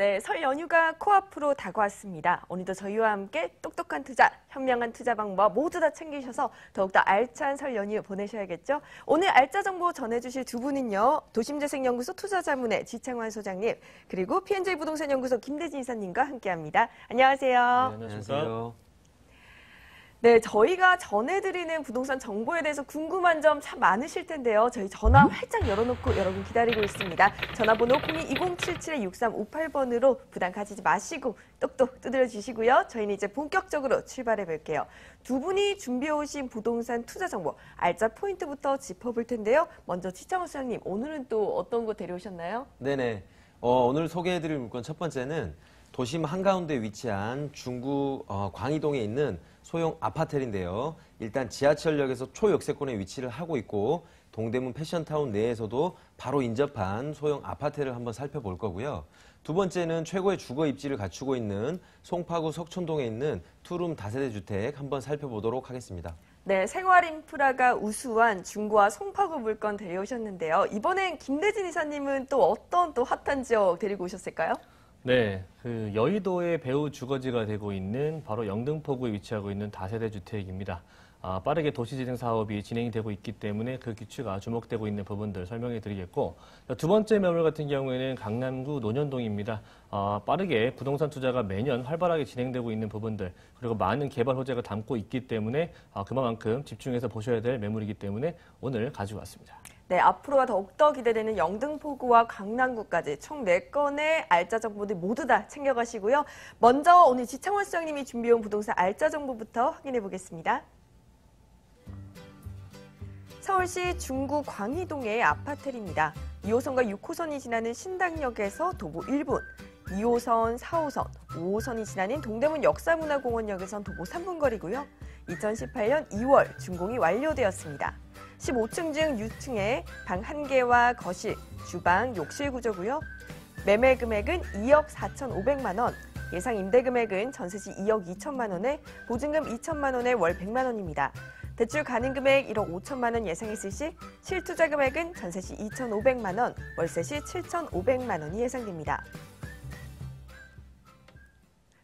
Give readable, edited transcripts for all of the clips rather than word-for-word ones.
네, 설 연휴가 코앞으로 다가왔습니다. 오늘도 저희와 함께 똑똑한 투자, 현명한 투자 방법 모두 다 챙기셔서 더욱더 알찬 설 연휴 보내셔야겠죠? 오늘 알짜 정보 전해주실 두 분은요. 도심재생연구소 투자자문의 지창환 소장님, 그리고 P&J 부동산연구소 김대진 이사님과 함께합니다. 안녕하세요. 네, 안녕하세요. 네, 저희가 전해드리는 부동산 정보에 대해서 궁금한 점 참 많으실 텐데요. 저희 전화 활짝 열어놓고 여러분 기다리고 있습니다. 전화번호 02-2077-6358번으로 부담 가지지 마시고 똑똑 두드려 주시고요. 저희는 이제 본격적으로 출발해 볼게요. 두 분이 준비해 오신 부동산 투자 정보, 알짜 포인트부터 짚어볼 텐데요. 먼저 지창호 소장님, 오늘은 또 어떤 거 데려오셨나요? 네네. 오늘 소개해드릴 물건 첫 번째는 도심 한가운데 위치한 중구 광희동에 있는 소형 아파트인데요. 일단 지하철역에서 초역세권에 위치를 하고 있고 동대문 패션타운 내에서도 바로 인접한 소형 아파트를 한번 살펴볼 거고요. 두 번째는 최고의 주거 입지를 갖추고 있는 송파구 석촌동에 있는 투룸 다세대 주택 한번 살펴보도록 하겠습니다. 네, 생활 인프라가 우수한 중구와 송파구 물건 데려오셨는데요. 이번엔 김대진 이사님은 또 어떤 또 핫한 지역 데리고 오셨을까요? 네, 여의도의 배후 주거지가 되고 있는 바로 영등포구에 위치하고 있는 다세대 주택입니다. 빠르게 도시재생 사업이 진행이 되고 있기 때문에 그 규칙가 주목되고 있는 부분들 설명해 드리겠고, 두 번째 매물 같은 경우에는 강남구 논현동입니다. 빠르게 부동산 투자가 매년 활발하게 진행되고 있는 부분들, 그리고 많은 개발 호재가 담고 있기 때문에 그만큼 집중해서 보셔야 될 매물이기 때문에 오늘 가지고 왔습니다. 네, 앞으로가 더욱더 기대되는 영등포구와 강남구까지 총 4건의 알짜 정보들 모두 다 챙겨가시고요. 먼저 오늘 지창환 소장님이 준비해온 부동산 알짜 정보부터 확인해 보겠습니다. 서울시 중구 광희동의 아파트입니다. 2호선과 6호선이 지나는 신당역에서 도보 1분, 2호선, 4호선, 5호선이 지나는 동대문 역사문화공원역에선 도보 3분 거리고요. 2018년 2월 준공이 완료되었습니다. 15층 중 6층에 방 1개와 거실, 주방, 욕실 구조고요. 매매 금액은 2억 4,500만 원, 예상 임대 금액은 전세시 2억 2천만 원에 보증금 2천만 원에 월 100만 원입니다. 대출 가능 금액 1억 5천만 원 예상했을 시 실투자 금액은 전세시 2,500만 원, 월세시 7,500만 원이 예상됩니다.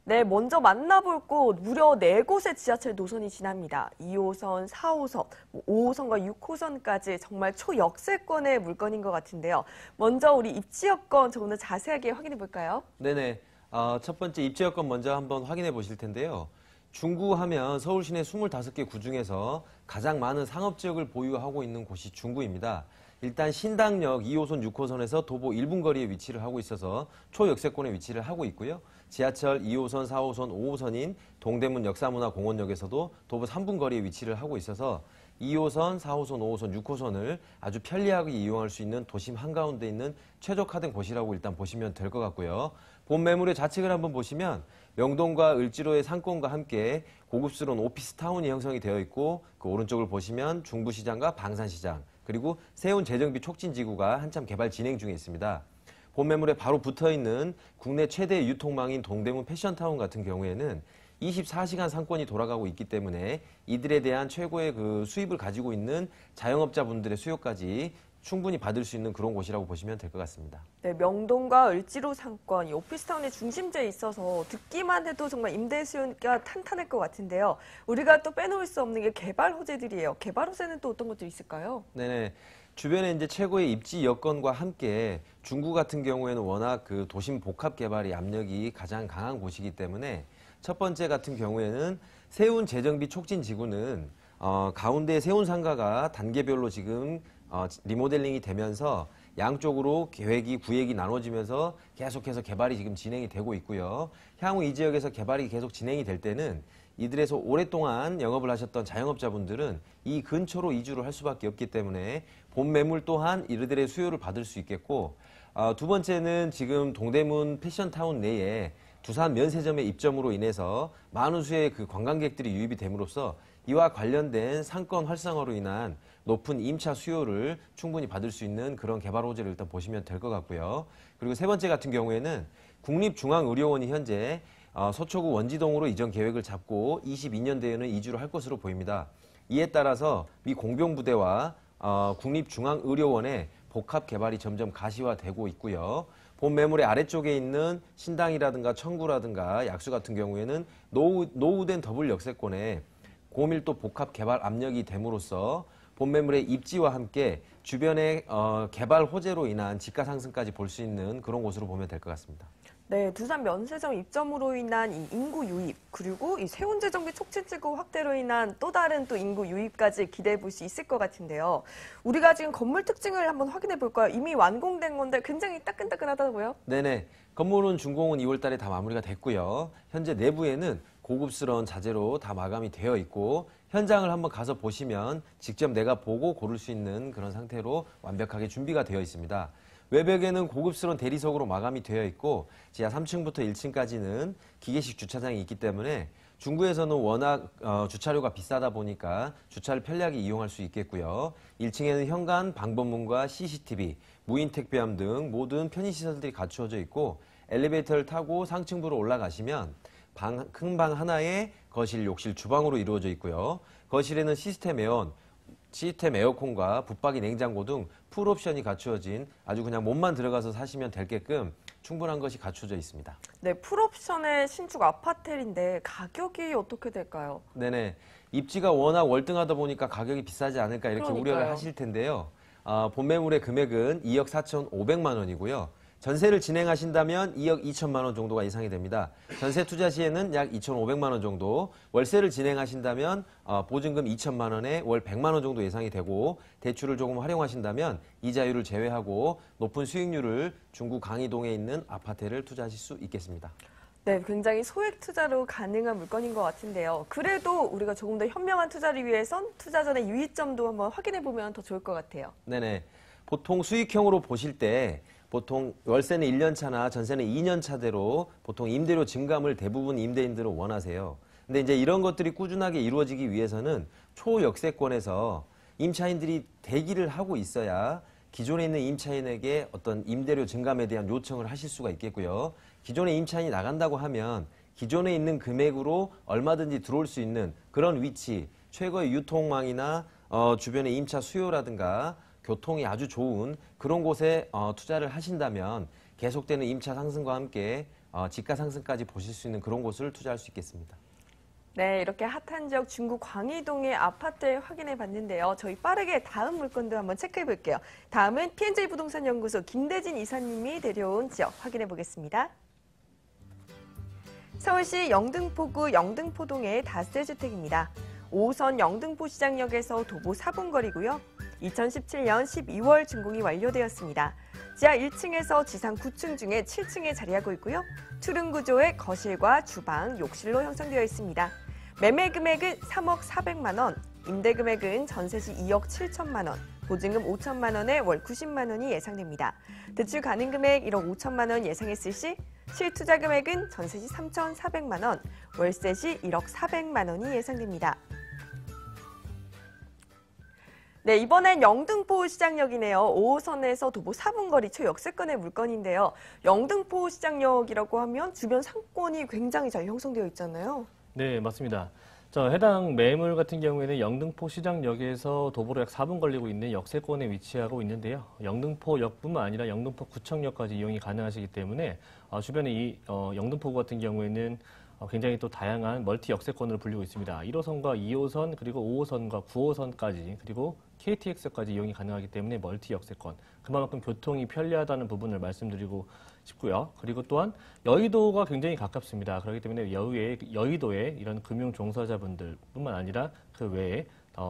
네, 먼저 만나볼 곳 무려 4곳의 지하철 노선이 지납니다. 2호선, 4호선, 5호선과 6호선까지 정말 초역세권의 물건인 것 같은데요. 먼저 우리 입지 여건 조금 더 자세하게 확인해 볼까요? 네네. 첫 번째 입지 여건 먼저 한번 확인해 보실 텐데요. 중구 하면 서울 시내 25개 구 중에서 가장 많은 상업지역을 보유하고 있는 곳이 중구입니다. 일단 신당역 2호선, 6호선에서 도보 1분 거리에 위치를 하고 있어서 초역세권에 위치를 하고 있고요. 지하철 2호선, 4호선, 5호선인 동대문 역사문화공원역에서도 도보 3분 거리에 위치를 하고 있어서 2호선, 4호선, 5호선, 6호선을 아주 편리하게 이용할 수 있는 도심 한가운데 있는 최적화된 곳이라고 일단 보시면 될 것 같고요. 본 매물의 좌측을 한번 보시면 명동과 을지로의 상권과 함께 고급스러운 오피스타운이 형성이 되어 있고 그 오른쪽을 보시면 중부시장과 방산시장 그리고 세운 재정비 촉진지구가 한참 개발 진행 중에 있습니다. 본 매물에 바로 붙어있는 국내 최대 유통망인 동대문 패션타운 같은 경우에는 24시간 상권이 돌아가고 있기 때문에 이들에 대한 최고의 그 수입을 가지고 있는 자영업자분들의 수요까지 충분히 받을 수 있는 그런 곳이라고 보시면 될 것 같습니다. 네, 명동과 을지로 상권, 이 오피스타운의 중심지에 있어서 듣기만 해도 정말 임대 수요가 탄탄할 것 같은데요. 우리가 또 빼놓을 수 없는 게 개발 호재들이에요. 개발 호재는 또 어떤 것들이 있을까요? 네네. 주변에 이제 최고의 입지 여건과 함께 중구 같은 경우에는 워낙 그 도심 복합 개발의 압력이 가장 강한 곳이기 때문에 첫 번째 같은 경우에는 세운 재정비 촉진 지구는 가운데 세운 상가가 단계별로 지금 리모델링이 되면서 양쪽으로 구획이 나눠지면서 계속해서 개발이 지금 진행이 되고 있고요. 향후 이 지역에서 개발이 계속 진행이 될 때는 이들에서 오랫동안 영업을 하셨던 자영업자분들은 이 근처로 이주를 할 수밖에 없기 때문에 본 매물 또한 이들의 수요를 받을 수 있겠고 두 번째는 지금 동대문 패션타운 내에 두산 면세점의 입점으로 인해서 많은 수의 그 관광객들이 유입이 됨으로써 이와 관련된 상권 활성화로 인한 높은 임차 수요를 충분히 받을 수 있는 그런 개발 호재를 일단 보시면 될 것 같고요. 그리고 세 번째 같은 경우에는 국립중앙의료원이 현재 서초구 원지동으로 이전 계획을 잡고 22년대에는 이주를 할 것으로 보입니다. 이에 따라서 미 공병부대와 국립중앙의료원의 복합 개발이 점점 가시화되고 있고요. 본 매물의 아래쪽에 있는 신당이라든가 청구라든가 약수 같은 경우에는 노후된 더블 역세권에 고밀도 복합 개발 압력이 됨으로써 본 매물의 입지와 함께 주변의 개발 호재로 인한 지가 상승까지 볼 수 있는 그런 곳으로 보면 될 것 같습니다. 네, 두산 면세점 입점으로 인한 이 인구 유입, 그리고 이 세운제정비 촉진지구 확대로 인한 또 다른 또 인구 유입까지 기대해 볼 수 있을 것 같은데요. 우리가 지금 건물 특징을 한번 확인해 볼까요? 이미 완공된 건데 굉장히 따끈따끈하다고요? 네네. 건물은 준공은 2월 달에 다 마무리가 됐고요. 현재 내부에는 고급스러운 자재로 다 마감이 되어 있고 현장을 한번 가서 보시면 직접 내가 보고 고를 수 있는 그런 상태로 완벽하게 준비가 되어 있습니다. 외벽에는 고급스러운 대리석으로 마감이 되어 있고 지하 3층부터 1층까지는 기계식 주차장이 있기 때문에 중구에서는 워낙 주차료가 비싸다 보니까 주차를 편리하게 이용할 수 있겠고요. 1층에는 현관, 방범문과 CCTV, 무인 택배함 등 모든 편의시설들이 갖추어져 있고 엘리베이터를 타고 상층부로 올라가시면 큰 방 하나에 거실, 욕실, 주방으로 이루어져 있고요. 거실에는 시스템 에어컨과 붙박이 냉장고 등 풀옵션이 갖추어진 아주 그냥 몸만 들어가서 사시면 될 게끔 충분한 것이 갖춰져 있습니다. 네, 풀옵션의 신축 아파텔인데 가격이 어떻게 될까요? 네네. 입지가 워낙 월등하다 보니까 가격이 비싸지 않을까 이렇게 그러니까요. 우려를 하실 텐데요. 본 매물의 금액은 2억 4,500만 원이고요. 전세를 진행하신다면 2억 2천만 원 정도가 예상이 됩니다. 전세 투자 시에는 약 2,500만 원 정도, 월세를 진행하신다면 보증금 2천만 원에 월 100만 원 정도 예상이 되고 대출을 조금 활용하신다면 이자율을 제외하고 높은 수익률을 중구 강의동에 있는 아파트를 투자하실 수 있겠습니다. 네, 굉장히 소액 투자로 가능한 물건인 것 같은데요. 그래도 우리가 조금 더 현명한 투자를 위해선 투자 전에 유의점도 한번 확인해 보면 더 좋을 것 같아요. 네네. 보통 수익형으로 보실 때 보통 월세는 1년 차나 전세는 2년 차대로 보통 임대료 증감을 대부분 임대인들은 원하세요. 근데 이제 이런 것들이 꾸준하게 이루어지기 위해서는 초역세권에서 임차인들이 대기를 하고 있어야 기존에 있는 임차인에게 어떤 임대료 증감에 대한 요청을 하실 수가 있겠고요. 기존에 임차인이 나간다고 하면 기존에 있는 금액으로 얼마든지 들어올 수 있는 그런 위치, 최고의 유통망이나 주변의 임차 수요라든가 교통이 아주 좋은 그런 곳에 투자를 하신다면 계속되는 임차 상승과 함께 지가 상승까지 보실 수 있는 그런 곳을 투자할 수 있겠습니다. 네, 이렇게 핫한 지역 중구 광희동의 아파트 확인해 봤는데요. 저희 빠르게 다음 물건도 한번 체크해 볼게요. 다음은 P&J 부동산 연구소 김대진 이사님이 데려온 지역 확인해 보겠습니다. 서울시 영등포구 영등포동의 다세주택입니다. 5호선 영등포 시장역에서 도보 4분 거리고요. 2017년 12월 준공이 완료되었습니다. 지하 1층에서 지상 9층 중에 7층에 자리하고 있고요. 투룸 구조의 거실과 주방, 욕실로 형성되어 있습니다. 매매 금액은 3억 400만 원, 임대 금액은 전세 시 2억 7천만 원, 보증금 5천만 원에 월 90만 원이 예상됩니다. 대출 가능 금액 1억 5천만 원 예상했을 시 실투자 금액은 전세 시 3,400만 원, 월세 시 1억 400만 원이 예상됩니다. 네, 이번엔 영등포 시장역이네요. 5호선에서 도보 4분 거리 초역세권의 물건인데요. 영등포 시장역이라고 하면 주변 상권이 굉장히 잘 형성되어 있잖아요. 네, 맞습니다. 해당 매물 같은 경우에는 영등포 시장역에서 도보로 약 4분 걸리고 있는 역세권에 위치하고 있는데요. 영등포역뿐만 아니라 영등포 구청역까지 이용이 가능하시기 때문에 주변에 이 영등포구 같은 경우에는 굉장히 또 다양한 멀티 역세권으로 불리고 있습니다. 1호선과 2호선 그리고 5호선과 9호선까지 그리고 KTX까지 이용이 가능하기 때문에 멀티 역세권, 그만큼 교통이 편리하다는 부분을 말씀드리고 싶고요. 그리고 또한 여의도가 굉장히 가깝습니다. 그렇기 때문에 여의도에 이런 금융 종사자분들뿐만 아니라 그 외에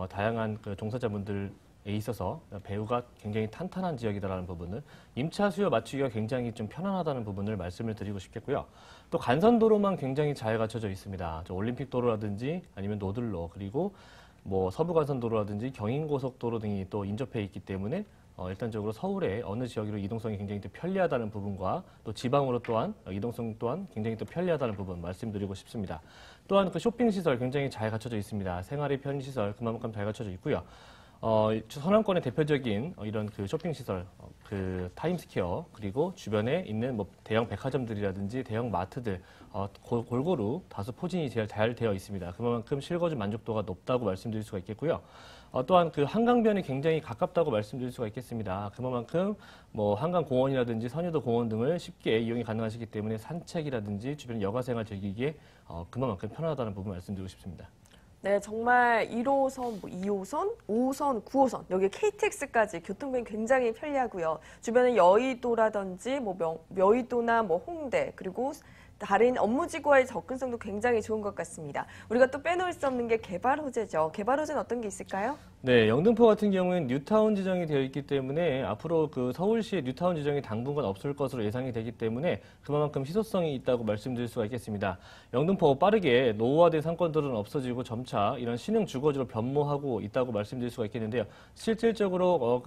다양한 그 종사자분들에 있어서 배후가 굉장히 탄탄한 지역이다라는 부분을 임차 수요 맞추기가 굉장히 좀 편안하다는 부분을 말씀을 드리고 싶겠고요. 또 간선도로만 굉장히 잘 갖춰져 있습니다. 올림픽도로라든지 아니면 노들로 그리고 서부간선도로라든지 경인고속도로 등이 또 인접해 있기 때문에 일단적으로 서울의 어느 지역으로 이동성이 굉장히 또 편리하다는 부분과 또 지방으로 또한 이동성 또한 굉장히 또 편리하다는 부분 말씀드리고 싶습니다. 또한 그 쇼핑시설 굉장히 잘 갖춰져 있습니다. 생활의 편의시설 그만큼 잘 갖춰져 있고요. 서남권의 대표적인 이런 그 쇼핑 시설, 그 타임스퀘어 그리고 주변에 있는 뭐 대형 백화점들이라든지 대형 마트들 골고루 다소 포진이 잘 되어 있습니다. 그만큼 실거주 만족도가 높다고 말씀드릴 수가 있겠고요. 또한 그 한강변이 굉장히 가깝다고 말씀드릴 수가 있겠습니다. 그만큼 뭐 한강공원이라든지 선유도 공원 등을 쉽게 이용이 가능하시기 때문에 산책이라든지 주변 여가생활 즐기기에 그만큼 편하다는 부분 말씀드리고 싶습니다. 네, 정말 1호선, 2호선, 5호선, 9호선, 여기 KTX까지 교통편이 굉장히 편리하고요. 주변에 여의도라든지 여의도나 홍대, 그리고 다른 업무지구와의 접근성도 굉장히 좋은 것 같습니다. 우리가 또 빼놓을 수 없는 게 개발 호재죠. 개발 호재는 어떤 게 있을까요? 네, 영등포 같은 경우에는 뉴타운 지정이 되어 있기 때문에 앞으로 그 서울시의 뉴타운 지정이 당분간 없을 것으로 예상이 되기 때문에 그만큼 희소성이 있다고 말씀드릴 수가 있겠습니다. 영등포 빠르게 노후화된 상권들은 없어지고 점차 이런 신흥 주거지로 변모하고 있다고 말씀드릴 수가 있겠는데요. 실질적으로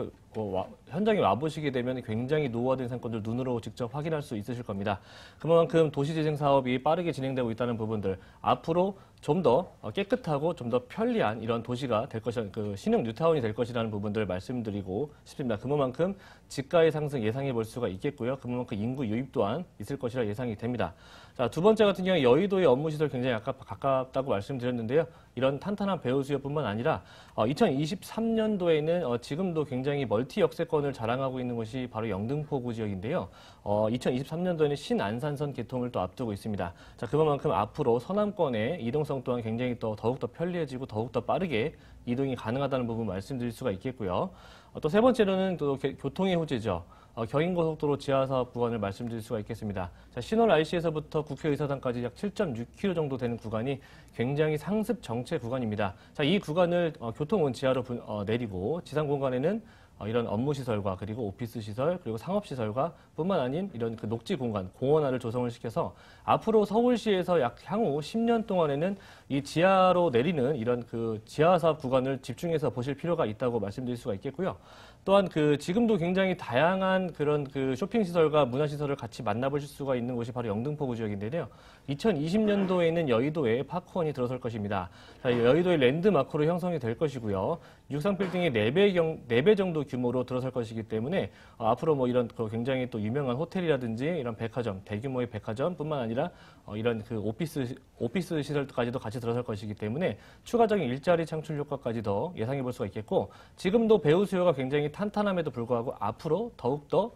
현장에 와보시게 되면 굉장히 노후화된 상권들 눈으로 직접 확인할 수 있으실 겁니다. 그만큼 도시재생 사업이 빠르게 진행되고 있다는 부분들 앞으로 좀 더 깨끗하고 좀 더 편리한 이런 도시가 될 것이라는 그 신흥 뉴타운이 될 것이라는 부분들 말씀드리고 싶습니다. 그만큼 집가의 상승 예상해 볼 수가 있겠고요. 그만큼 인구 유입 또한 있을 것이라 예상이 됩니다. 자, 두 번째 같은 경우에 여의도의 업무시설 굉장히 가깝다고 말씀드렸는데요. 이런 탄탄한 배후 수요뿐만 아니라 2023년도에는 지금도 굉장히 멀티 역세권을 자랑하고 있는 곳이 바로 영등포구 지역인데요. 2023년도에는 신안산선 개통을 또 앞두고 있습니다. 자, 그만큼 앞으로 서남권의 이동성 또한 굉장히 더욱더 편리해지고 더욱더 빠르게 이동이 가능하다는 부분 말씀드릴 수가 있겠고요. 또 세 번째로는 또 교통의 호재죠. 경인고속도로 지하사업 구간을 말씀드릴 수가 있겠습니다. 자, 신월 IC에서부터 국회의사당까지 약 7.6km 정도 되는 구간이 굉장히 상습 정체 구간입니다. 자, 이 구간을 교통은 지하로 내리고 지상 공간에는 이런 업무시설과 그리고 오피스시설 그리고 상업시설과 뿐만 아닌 이런 그 녹지 공간, 공원화를 조성을 시켜서 앞으로 서울시에서 약 향후 10년 동안에는 이 지하로 내리는 이런 그 지하사업 구간을 집중해서 보실 필요가 있다고 말씀드릴 수가 있겠고요. 또한 그 지금도 굉장히 다양한 그런 그 쇼핑시설과 문화시설을 같이 만나보실 수가 있는 곳이 바로 영등포구 지역인데요. 2020년도에는 여의도에 파크원이 들어설 것입니다. 자, 여의도의 랜드마크로 형성이 될 것이고요. 육상빌딩의 4배 정도 규모로 들어설 것이기 때문에 앞으로 뭐 이런 굉장히 또 유명한 호텔이라든지 이런 백화점, 대규모의 백화점뿐만 아니라 이런 그 오피스 시설까지도 같이 들어설 것이기 때문에 추가적인 일자리 창출 효과까지 더 예상해 볼 수가 있겠고 지금도 배우 수요가 굉장히 탄탄함에도 불구하고 앞으로 더욱더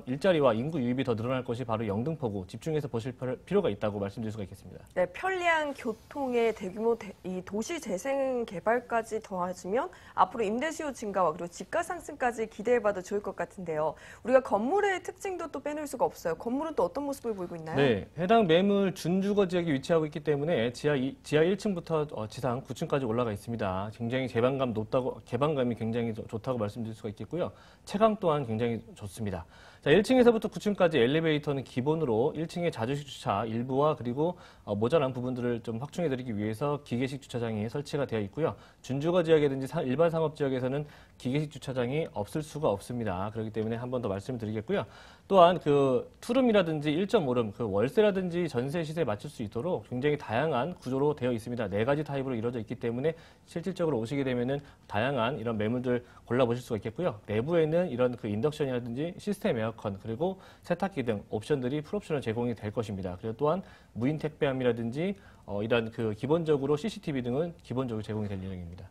일자리와 인구 유입이 더 늘어날 것이 바로 영등포구 집중해서 보실 필요가 있다고 말씀드릴 수가 있겠습니다. 네, 편리한 교통의 대규모 이 도시 재생 개발까지 더해지면 앞으로 임대 수요 증가와 그리고 집가 상승까지 기대해봐도 좋을 것 같은데요. 우리가 건물의 특징도 또 빼놓을 수가 없어요. 건물은 또 어떤 모습을 보이고 있나요? 네, 해당 매물 준주거 지역에 위치하고 있기 때문에 지하 1층부터 지상 9층까지 올라가 있습니다. 굉장히 개방감이 굉장히 좋다고 말씀드릴 수가 있겠고요. 채광 또한 굉장히 좋습니다. 자, 1층에서부터 9층까지 엘리베이터는 기본으로 1층의 자주식 주차 일부와 그리고 모자란 부분들을 좀 확충해드리기 위해서 기계식 주차장이 설치가 되어 있고요. 준주거 지역이라든지 일반 상업 지역에서는 기계식 주차장이 없을 수가 없습니다. 그렇기 때문에 한 번 더 말씀드리겠고요. 또한 그 투룸이라든지 1.5룸, 그 월세라든지 전세 시세에 맞출 수 있도록 굉장히 다양한 구조로 되어 있습니다. 4가지 타입으로 이루어져 있기 때문에 실질적으로 오시게 되면은 다양한 이런 매물들 골라보실 수가 있겠고요. 내부에는 이런 그 인덕션이라든지 시스템 에어컨 그리고 세탁기 등 옵션들이 풀옵션으로 제공이 될 것입니다. 그리고 또한 무인 택배함이라든지 이런 그 기본적으로 CCTV 등은 기본적으로 제공이 될 예정입니다.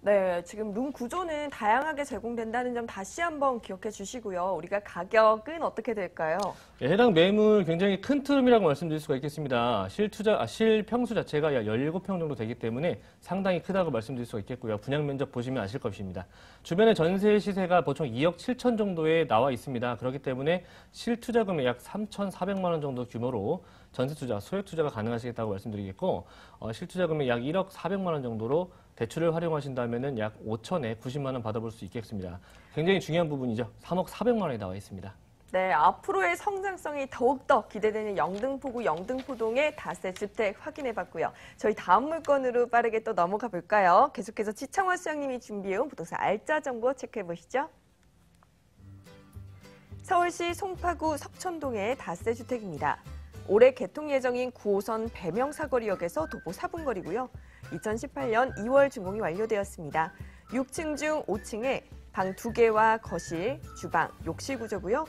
네, 지금 룸 구조는 다양하게 제공된다는 점 다시 한번 기억해 주시고요. 우리가 가격은 어떻게 될까요? 네, 해당 매물 굉장히 큰 트름이라고 말씀드릴 수가 있겠습니다. 실평수 자체가 약 17평 정도 되기 때문에 상당히 크다고 말씀드릴 수가 있겠고요. 분양 면적 보시면 아실 것입니다. 주변에 전세 시세가 보통 2억 7천 정도에 나와 있습니다. 그렇기 때문에 실투자금의 약 3,400만 원 정도 규모로 전세 투자, 소액 투자가 가능하시겠다고 말씀드리겠고 실투자금의 약 1억 400만 원 정도로 대출을 활용하신다면 약 5천에 90만 원 받아볼 수 있겠습니다. 굉장히 중요한 부분이죠. 3억 400만 원이 나와 있습니다. 네, 앞으로의 성장성이 더욱더 기대되는 영등포구 영등포동의 다세 주택 확인해봤고요. 저희 다음 물건으로 빠르게 또 넘어가 볼까요? 계속해서 지창원 수장님이 준비해온 부동산 알짜 정보 체크해보시죠. 서울시 송파구 석천동의 다세 주택입니다. 올해 개통 예정인 9호선 배명사거리역에서 도보 4분 거리고요. 2018년 2월 준공이 완료되었습니다. 6층 중 5층에 방 2개와 거실, 주방, 욕실 구조고요.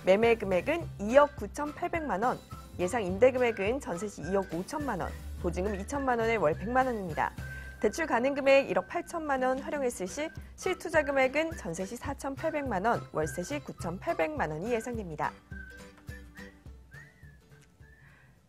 매매 금액은 2억 9,800만 원, 예상 임대 금액은 전세 시 2억 5천만 원, 보증금 2천만 원에 월 100만 원입니다. 대출 가능 금액 1억 8천만 원 활용했을 시 실투자 금액은 전세 시 4,800만 원, 월세 시 9,800만 원이 예상됩니다.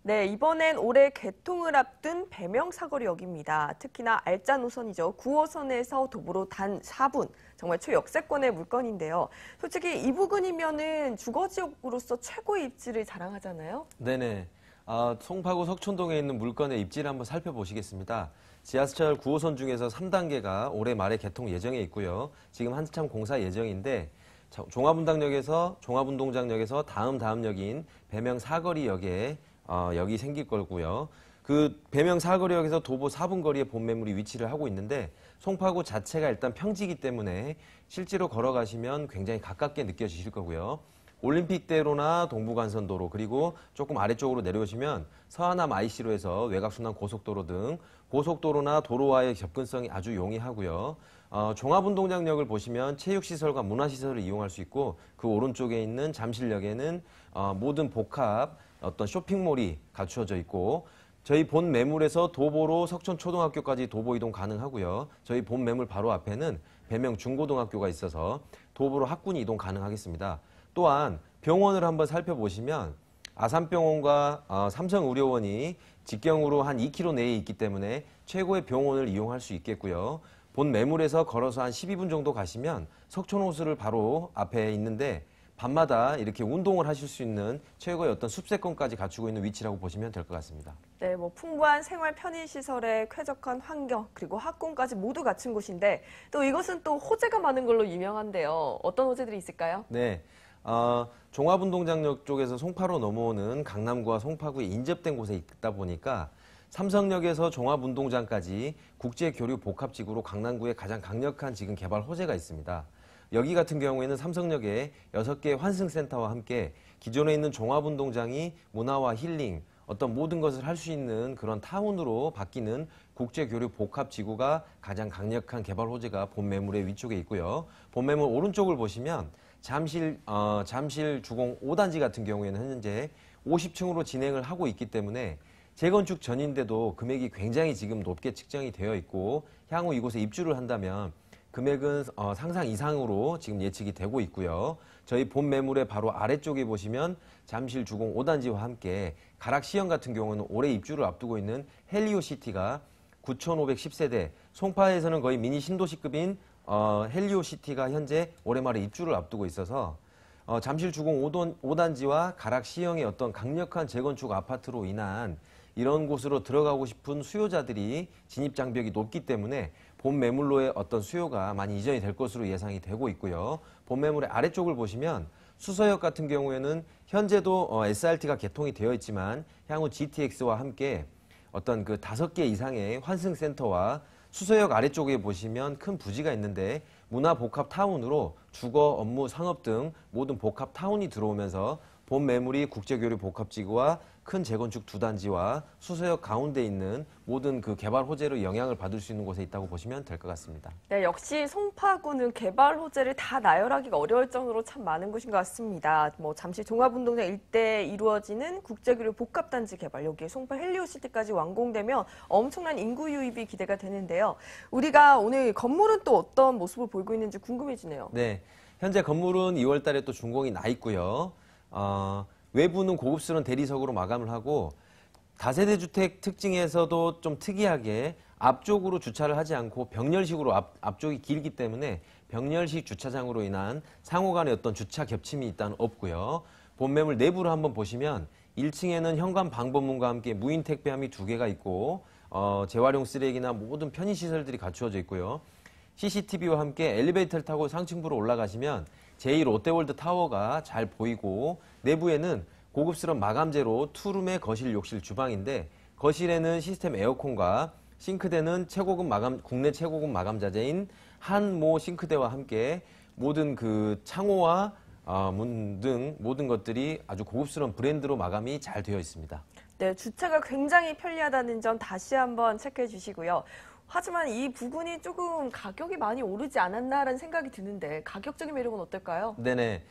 네, 이번엔 올해 개통을 앞둔 배명 사거리역입니다. 특히나 알짜 노선이죠. 9호선에서 도보로 단 4분, 정말 초역세권의 물건인데요. 솔직히 이 부근이면은 주거지역으로서 최고의 입지를 자랑하잖아요. 네네. 송파구 석촌동에 있는 물건의 입지를 한번 살펴보시겠습니다. 지하철 9호선 중에서 3단계가 올해 말에 개통 예정에 있고요. 지금 한참 공사 예정인데 종합운동장역에서 다음 역인 배명 사거리역에 역이 생길 거고요. 그 배명 사거리역에서 도보 4분 거리에 본 매물이 위치를 하고 있는데 송파구 자체가 일단 평지이기 때문에 실제로 걸어가시면 굉장히 가깝게 느껴지실 거고요. 올림픽대로나 동부간선도로 그리고 조금 아래쪽으로 내려오시면 서하남 IC로에서 외곽순환 고속도로 등 고속도로나 도로와의 접근성이 아주 용이하고요. 종합운동장역을 보시면 체육시설과 문화시설을 이용할 수 있고 그 오른쪽에 있는 잠실역에는 모든 복합 어떤 쇼핑몰이 갖추어져 있고 저희 본 매물에서 도보로 석촌초등학교까지 도보 이동 가능하고요. 저희 본 매물 바로 앞에는 배명 중고등학교가 있어서 도보로 학군이 이동 가능하겠습니다. 또한 병원을 한번 살펴보시면 아산병원과 삼성의료원이 직경으로 한 2km 내에 있기 때문에 최고의 병원을 이용할 수 있겠고요. 본 매물에서 걸어서 한 12분 정도 가시면 석촌호수를 바로 앞에 있는데 밤마다 이렇게 운동을 하실 수 있는 최고의 어떤 숲세권까지 갖추고 있는 위치라고 보시면 될 것 같습니다. 네, 풍부한 생활 편의시설에 쾌적한 환경, 그리고 학군까지 모두 갖춘 곳인데 또 이것은 또 호재가 많은 걸로 유명한데요. 어떤 호재들이 있을까요? 네. 종합운동장역 쪽에서 송파로 넘어오는 강남구와 송파구에 인접된 곳에 있다 보니까 삼성역에서 종합운동장까지 국제교류 복합지구로 강남구에 가장 강력한 지금 개발 호재가 있습니다. 여기 같은 경우에는 삼성역에 6개의 환승센터와 함께 기존에 있는 종합운동장이 문화와 힐링, 어떤 모든 것을 할 수 있는 그런 타운으로 바뀌는 국제교류 복합지구가 가장 강력한 개발 호재가 본 매물의 위쪽에 있고요. 본 매물 오른쪽을 보시면 잠실 주공 5단지 같은 경우에는 현재 50층으로 진행을 하고 있기 때문에 재건축 전인데도 금액이 굉장히 지금 높게 측정이 되어 있고 향후 이곳에 입주를 한다면 금액은 상상 이상으로 지금 예측이 되고 있고요. 저희 본 매물의 바로 아래쪽에 보시면 잠실 주공 5단지와 함께 가락시형 같은 경우는 올해 입주를 앞두고 있는 헬리오시티가 9,510세대, 송파에서는 거의 미니 신도시급인 헬리오시티가 현재 올해 말에 입주를 앞두고 있어서 잠실 주공 5단지와 가락시형의 어떤 강력한 재건축 아파트로 인한 이런 곳으로 들어가고 싶은 수요자들이 진입 장벽이 높기 때문에 본 매물로의 어떤 수요가 많이 이전이 될 것으로 예상이 되고 있고요. 본 매물의 아래쪽을 보시면 수서역 같은 경우에는 현재도 SRT가 개통이 되어 있지만 향후 GTX와 함께 어떤 그 5개 이상의 환승센터와 수서역 아래쪽에 보시면 큰 부지가 있는데 문화복합타운으로 주거, 업무, 상업 등 모든 복합타운이 들어오면서 본 매물이 국제교류 복합지구와 큰 재건축 2단지와 수서역 가운데 있는 모든 그 개발 호재로 영향을 받을 수 있는 곳에 있다고 보시면 될 것 같습니다. 네, 역시 송파구는 개발 호재를 다 나열하기가 어려울 정도로 참 많은 곳인 것 같습니다. 잠시 종합운동장 일대에 이루어지는 국제교류 복합단지 개발, 여기에 송파 헬리오시티까지 완공되면 엄청난 인구 유입이 기대가 되는데요. 우리가 오늘 건물은 또 어떤 모습을 보이고 있는지 궁금해지네요. 네, 현재 건물은 2월 달에 또 준공이 나 있고요. 외부는 고급스러운 대리석으로 마감을 하고 다세대 주택 특징에서도 좀 특이하게 앞쪽으로 주차를 하지 않고 병렬식으로 앞쪽이 길기 때문에 병렬식 주차장으로 인한 상호 간의 어떤 주차 겹침이 일단 없고요. 본 매물 내부를 한번 보시면 1층에는 현관 방범문과 함께 무인 택배함이 2개가 있고 재활용 쓰레기나 모든 편의시설들이 갖추어져 있고요. CCTV와 함께 엘리베이터를 타고 상층부로 올라가시면 제2롯데월드 타워가 잘 보이고 내부에는 고급스러운 마감재로 투룸의 거실, 욕실, 주방인데 거실에는 시스템 에어컨과 싱크대는 국내 최고급 마감 자재인 한모 싱크대와 함께 모든 그 창호와 문 등 모든 것들이 아주 고급스러운 브랜드로 마감이 잘 되어 있습니다. 네, 주차가 굉장히 편리하다는 점 다시 한번 체크해 주시고요. 하지만 이 부근이 조금 가격이 많이 오르지 않았나라는 생각이 드는데 가격적인 매력은 어떨까요? 네네.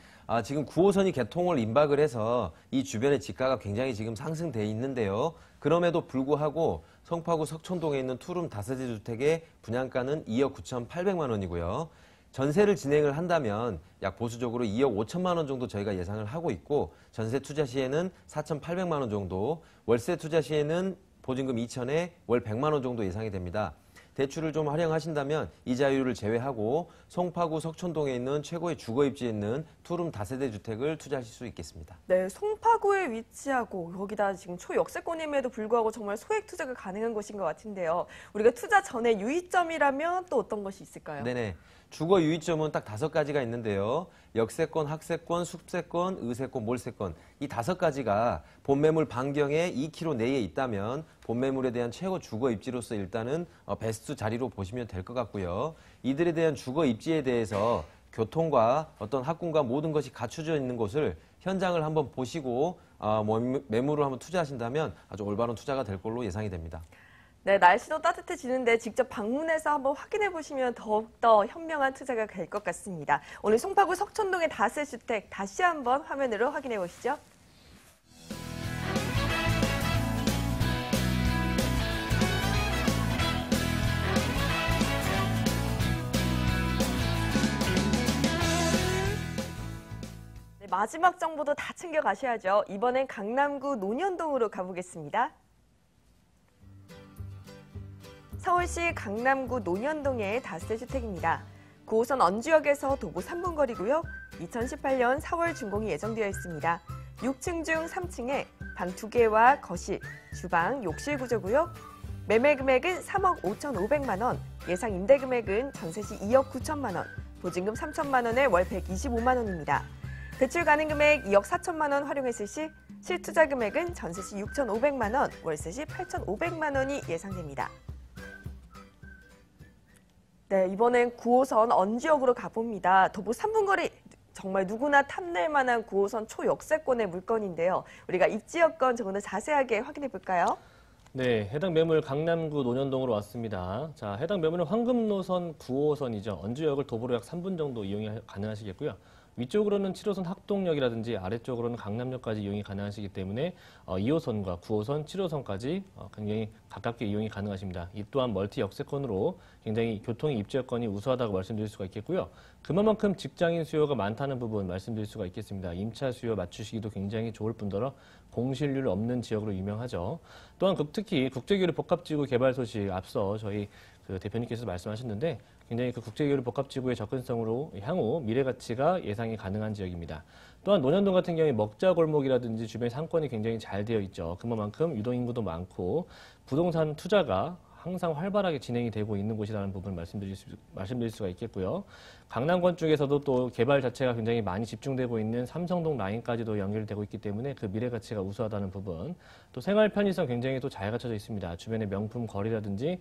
지금 9호선이 개통을 임박을 해서 이 주변의 지가가 굉장히 지금 상승돼 있는데요. 그럼에도 불구하고 성파구 석촌동에 있는 투룸 다세대 주택의 분양가는 2억 9,800만 원이고요. 전세를 진행을 한다면 약 보수적으로 2억 5천만 원 정도 저희가 예상을 하고 있고, 전세 투자 시에는 4,800만 원 정도, 월세 투자 시에는 보증금 2천에 월 100만 원 정도 예상이 됩니다. 대출을 좀 활용하신다면 이자율을 제외하고 송파구 석촌동에 있는 최고의 주거 입지에 있는 투룸 다세대 주택을 투자하실 수 있겠습니다. 네, 송파구에 위치하고 여기다 지금 초역세권임에도 불구하고 정말 소액 투자가 가능한 곳인 것 같은데요. 우리가 투자 전에 유의점이라면 또 어떤 것이 있을까요? 네네. 주거 유의점은 딱 5가지가 있는데요. 역세권, 학세권, 숲세권, 의세권, 몰세권, 이 5가지가 본매물 반경에 2km 내에 있다면 본매물에 대한 최고 주거 입지로서 일단은 베스트 자리로 보시면 될 것 같고요. 이들에 대한 주거 입지에 대해서 교통과 어떤 학군과 모든 것이 갖춰져 있는 곳을 현장을 한번 보시고 매물을 한번 투자하신다면 아주 올바른 투자가 될 걸로 예상이 됩니다. 네, 날씨도 따뜻해지는데 직접 방문해서 한번 확인해 보시면 더욱더 현명한 투자가 될 것 같습니다. 오늘 송파구 석촌동의 다세주택 다시 한번 화면으로 확인해 보시죠. 네, 마지막 정보도 다 챙겨 가셔야죠. 이번엔 강남구 논현동으로 가보겠습니다. 서울시 강남구 논현동의 다세주택입니다. 9호선 언주역에서 도보 3분 거리고요. 2018년 4월 준공이 예정되어 있습니다. 6층 중 3층에 방 2개와 거실, 주방, 욕실 구조고요. 매매 금액은 3억 5,500만 원, 예상 임대 금액은 전세 시 2억 9천만 원, 보증금 3천만 원에 월 125만 원입니다. 대출 가능 금액 2억 4천만 원 활용했을 시 실투자 금액은 전세 시 6,500만 원, 월세 시 8,500만 원이 예상됩니다. 네, 이번엔 9호선 언주역으로 가봅니다. 도보 3분 거리, 정말 누구나 탐낼 만한 9호선 초역세권의 물건인데요. 우리가 입지 여건 조금 더 자세하게 확인해 볼까요? 네, 해당 매물 강남구 논현동으로 왔습니다. 자, 해당 매물은 황금노선 9호선이죠. 언주역을 도보로 약 3분 정도 이용이 가능하시겠고요. 위쪽으로는 7호선 학동역이라든지 아래쪽으로는 강남역까지 이용이 가능하시기 때문에 2호선과 9호선, 7호선까지 굉장히 가깝게 이용이 가능하십니다. 이 또한 멀티 역세권으로 굉장히 교통의 입지 여건이 우수하다고 말씀드릴 수가 있겠고요. 그만큼 직장인 수요가 많다는 부분 말씀드릴 수가 있겠습니다. 임차 수요 맞추시기도 굉장히 좋을 뿐더러 공실률 없는 지역으로 유명하죠. 또한 특히 국제교류 복합지구 개발 소식 앞서 저희 대표님께서 말씀하셨는데 굉장히 국제교류 복합지구의 접근성으로 향후 미래 가치가 예상이 가능한 지역입니다. 또한 논현동 같은 경우에 먹자골목이라든지 주변 상권이 굉장히 잘 되어 있죠. 그만큼 유동인구도 많고 부동산 투자가 항상 활발하게 진행이 되고 있는 곳이라는 부분을 말씀드릴 수가 있겠고요. 강남권 쪽에서도 또 개발 자체가 굉장히 많이 집중되고 있는 삼성동 라인까지도 연결되고 있기 때문에 그 미래 가치가 우수하다는 부분, 또 생활 편의성 굉장히 또 잘 갖춰져 있습니다. 주변에 명품 거리라든지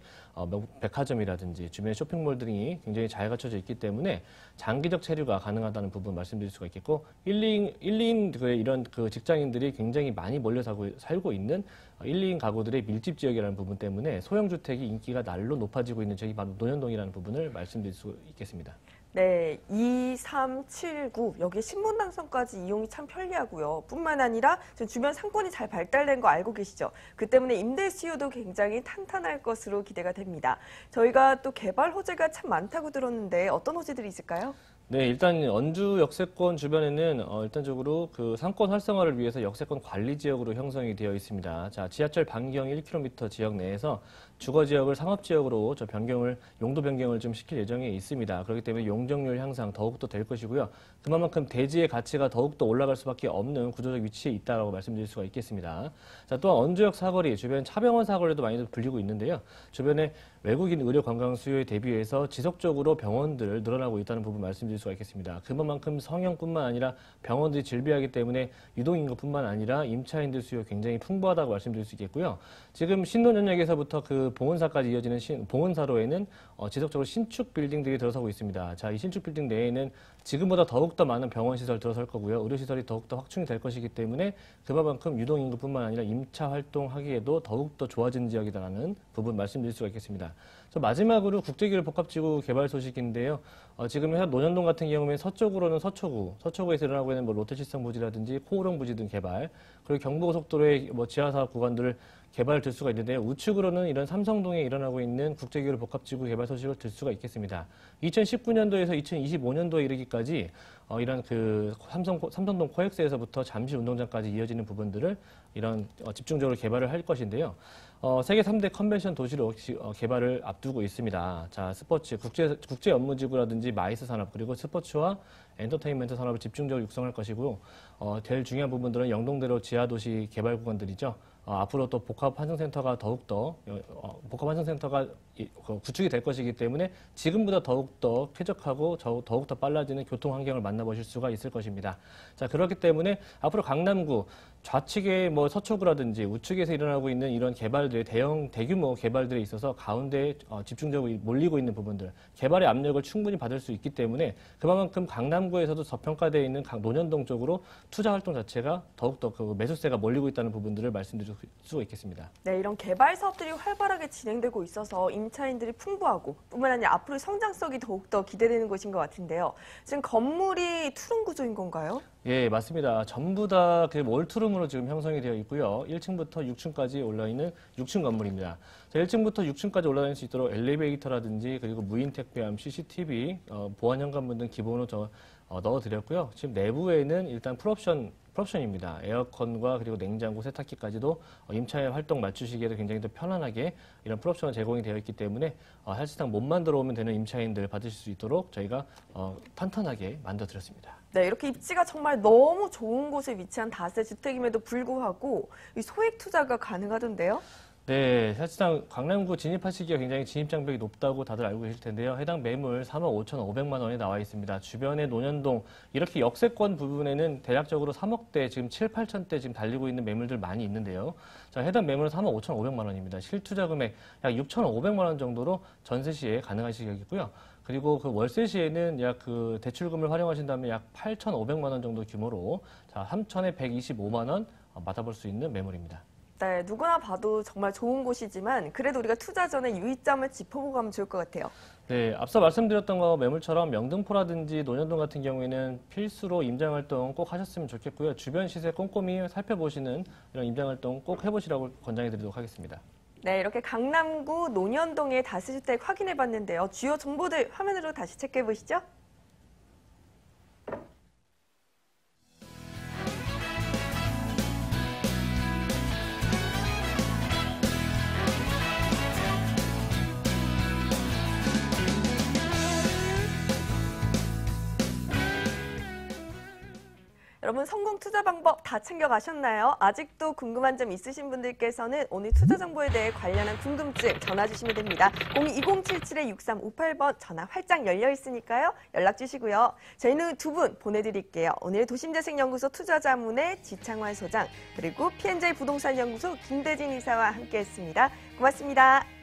백화점이라든지 주변에 쇼핑몰 등이 굉장히 잘 갖춰져 있기 때문에 장기적 체류가 가능하다는 부분 말씀드릴 수가 있겠고 1인 이런 직장인들이 굉장히 많이 몰려 살고 있는 1, 2인 가구들의 밀집 지역이라는 부분 때문에 소형주택이 인기가 날로 높아지고 있는 지역이 바로 논현동이라는 부분을 말씀드릴 수 있겠습니다. 네, 2379 여기 신분당선까지 이용이 참 편리하고요. 뿐만 아니라 주변 상권이 잘 발달된 거 알고 계시죠? 그 때문에 임대 수요도 굉장히 탄탄할 것으로 기대가 됩니다. 저희가 또 개발 호재가 참 많다고 들었는데 어떤 호재들이 있을까요? 네, 일단 언주 역세권 주변에는 일단적으로 상권 활성화를 위해서 역세권 관리 지역으로 형성이 되어 있습니다. 자, 지하철 반경 1km 지역 내에서 주거 지역을 상업 지역으로 용도 변경을 좀 시킬 예정에 있습니다. 그렇기 때문에 용적률 향상 더욱더 될 것이고요. 그만큼 대지의 가치가 더욱더 올라갈 수밖에 없는 구조적 위치에 있다고 말씀드릴 수가 있겠습니다. 자, 또한 언주역 사거리, 주변 차병원 사거리도 많이 불리고 있는데요. 주변에 외국인 의료 관광 수요에 대비해서 지속적으로 병원들 늘어나고 있다는 부분 말씀드릴 말씀드릴 수가 있겠습니다. 그만큼 성형뿐만 아니라 병원들이 질비하기 때문에 유동인구뿐만 아니라 임차인들 수요 굉장히 풍부하다고 말씀드릴 수 있겠고요. 지금 신논현역에서부터 그 봉은사까지 이어지는 봉은사로에는 지속적으로 신축 빌딩들이 들어서고 있습니다. 자, 이 신축 빌딩 내에는 지금보다 더욱더 많은 병원 시설 들어설 거고요. 의료시설이 더욱더 확충이 될 것이기 때문에 그만큼 유동인구뿐만 아니라 임차 활동하기에도 더욱더 좋아진 지역이다라는 부분 말씀드릴 수가 있겠습니다. 마지막으로 국제기술 복합지구 개발 소식인데요. 지금 논현동 같은 경우에 서쪽으로는 서초구에서 일어나고 있는 롯데칠성 부지라든지 코오롱 부지 등 개발, 그리고 경부고속도로의 지하사업 구간들을 개발을 들 수가 있는데요. 우측으로는 이런 삼성동에 일어나고 있는 국제기술 복합지구 개발 소식을 들 수가 있겠습니다. 2019년도에서 2025년도에 이르기까지 이런 그 삼성동 코엑스에서부터 잠실 운동장까지 이어지는 부분들을 이런 집중적으로 개발을 할 것인데요. 세계 3대 컨벤션 도시로 개발을 앞두고 있습니다. 자, 스포츠, 국제 업무지구라든지 마이스 산업, 그리고 스포츠와 엔터테인먼트 산업을 집중적으로 육성할 것이고요. 제일 중요한 부분들은 영동대로 지하도시 개발 구간들이죠. 앞으로 또 복합환승센터가 구축이 될 것이기 때문에 지금보다 더욱더 쾌적하고 더욱더 빨라지는 교통 환경을 만나보실 수가 있을 것입니다. 자, 그렇기 때문에 앞으로 강남구 좌측에 서초구라든지 우측에서 일어나고 있는 이런 개발들, 대규모 개발들에 있어서 가운데에 집중적으로 몰리고 있는 부분들, 개발의 압력을 충분히 받을 수 있기 때문에 그만큼 강남구에서도 저평가되어 있는 논현동 쪽으로 투자 활동 자체가 더욱더 그 매수세가 몰리고 있다는 부분들을 말씀드릴 수 있겠습니다. 네, 이런 개발 사업들이 활발하게 진행되고 있어서 임차인들이 풍부하고 뿐만 아니라 앞으로 성장성이 더욱더 기대되는 곳인 것 같은데요. 지금 건물이 투룸 구조인 건가요? 예, 맞습니다. 전부 다 그 몰투룸으로 지금 형성이 되어 있고요. 1층부터 6층까지 올라있는 6층 건물입니다. 자, 1층부터 6층까지 올라다닐 수 있도록 엘리베이터라든지 그리고 무인 택배함, CCTV, 보안 현관문 등 기본으로 넣어드렸고요. 지금 내부에는 일단 풀옵션입니다. 에어컨과 그리고 냉장고, 세탁기까지도 임차인 활동 맞추시기에도 굉장히 더 편안하게 이런 풀옵션이 제공이 되어 있기 때문에 사실상 몸만 들어오면 되는 임차인들 받으실 수 있도록 저희가 탄탄하게 만들어드렸습니다. 네, 이렇게 입지가 정말 너무 좋은 곳에 위치한 다세 주택임에도 불구하고 이 소액 투자가 가능하던데요? 네, 사실상 강남구 진입하시기가 굉장히 진입장벽이 높다고 다들 알고 계실 텐데요. 해당 매물 35,500만 원에 나와 있습니다. 주변에 논현동, 이렇게 역세권 부분에는 대략적으로 3억대, 지금 7, 8천대 지금 달리고 있는 매물들 많이 있는데요. 자, 해당 매물은 35,500만 원입니다. 실투자 금액 약 6,500만 원 정도로 전세 시에 가능하시겠고요. 그리고 그 월세 시에는 약 그 대출금을 활용하신다면 약 8,500만 원 정도 규모로 자, 3천에 125만 원 받아볼 수 있는 매물입니다. 네, 누구나 봐도 정말 좋은 곳이지만 그래도 우리가 투자 전에 유의점을 짚어보고 가면 좋을 것 같아요. 네, 앞서 말씀드렸던 거 매물처럼 영등포라든지 논현동 같은 경우에는 필수로 임장활동 꼭 하셨으면 좋겠고요. 주변 시세 꼼꼼히 살펴보시는 이런 임장활동 꼭 해보시라고 권장해드리도록 하겠습니다. 네, 이렇게 강남구 논현동의 다세주택 확인해봤는데요. 주요 정보들 화면으로 다시 체크해보시죠. 여러분 성공 투자 방법 다 챙겨가셨나요? 아직도 궁금한 점 있으신 분들께서는 오늘 투자 정보에 대해 관련한 궁금증 전화 주시면 됩니다. 02-2077-6358번 전화 활짝 열려 있으니까요. 연락 주시고요. 저희는 두 분 보내드릴게요. 오늘 도심재생연구소 투자자문의 지창환 소장 그리고 P&J 부동산연구소 김대진 이사와 함께했습니다. 고맙습니다.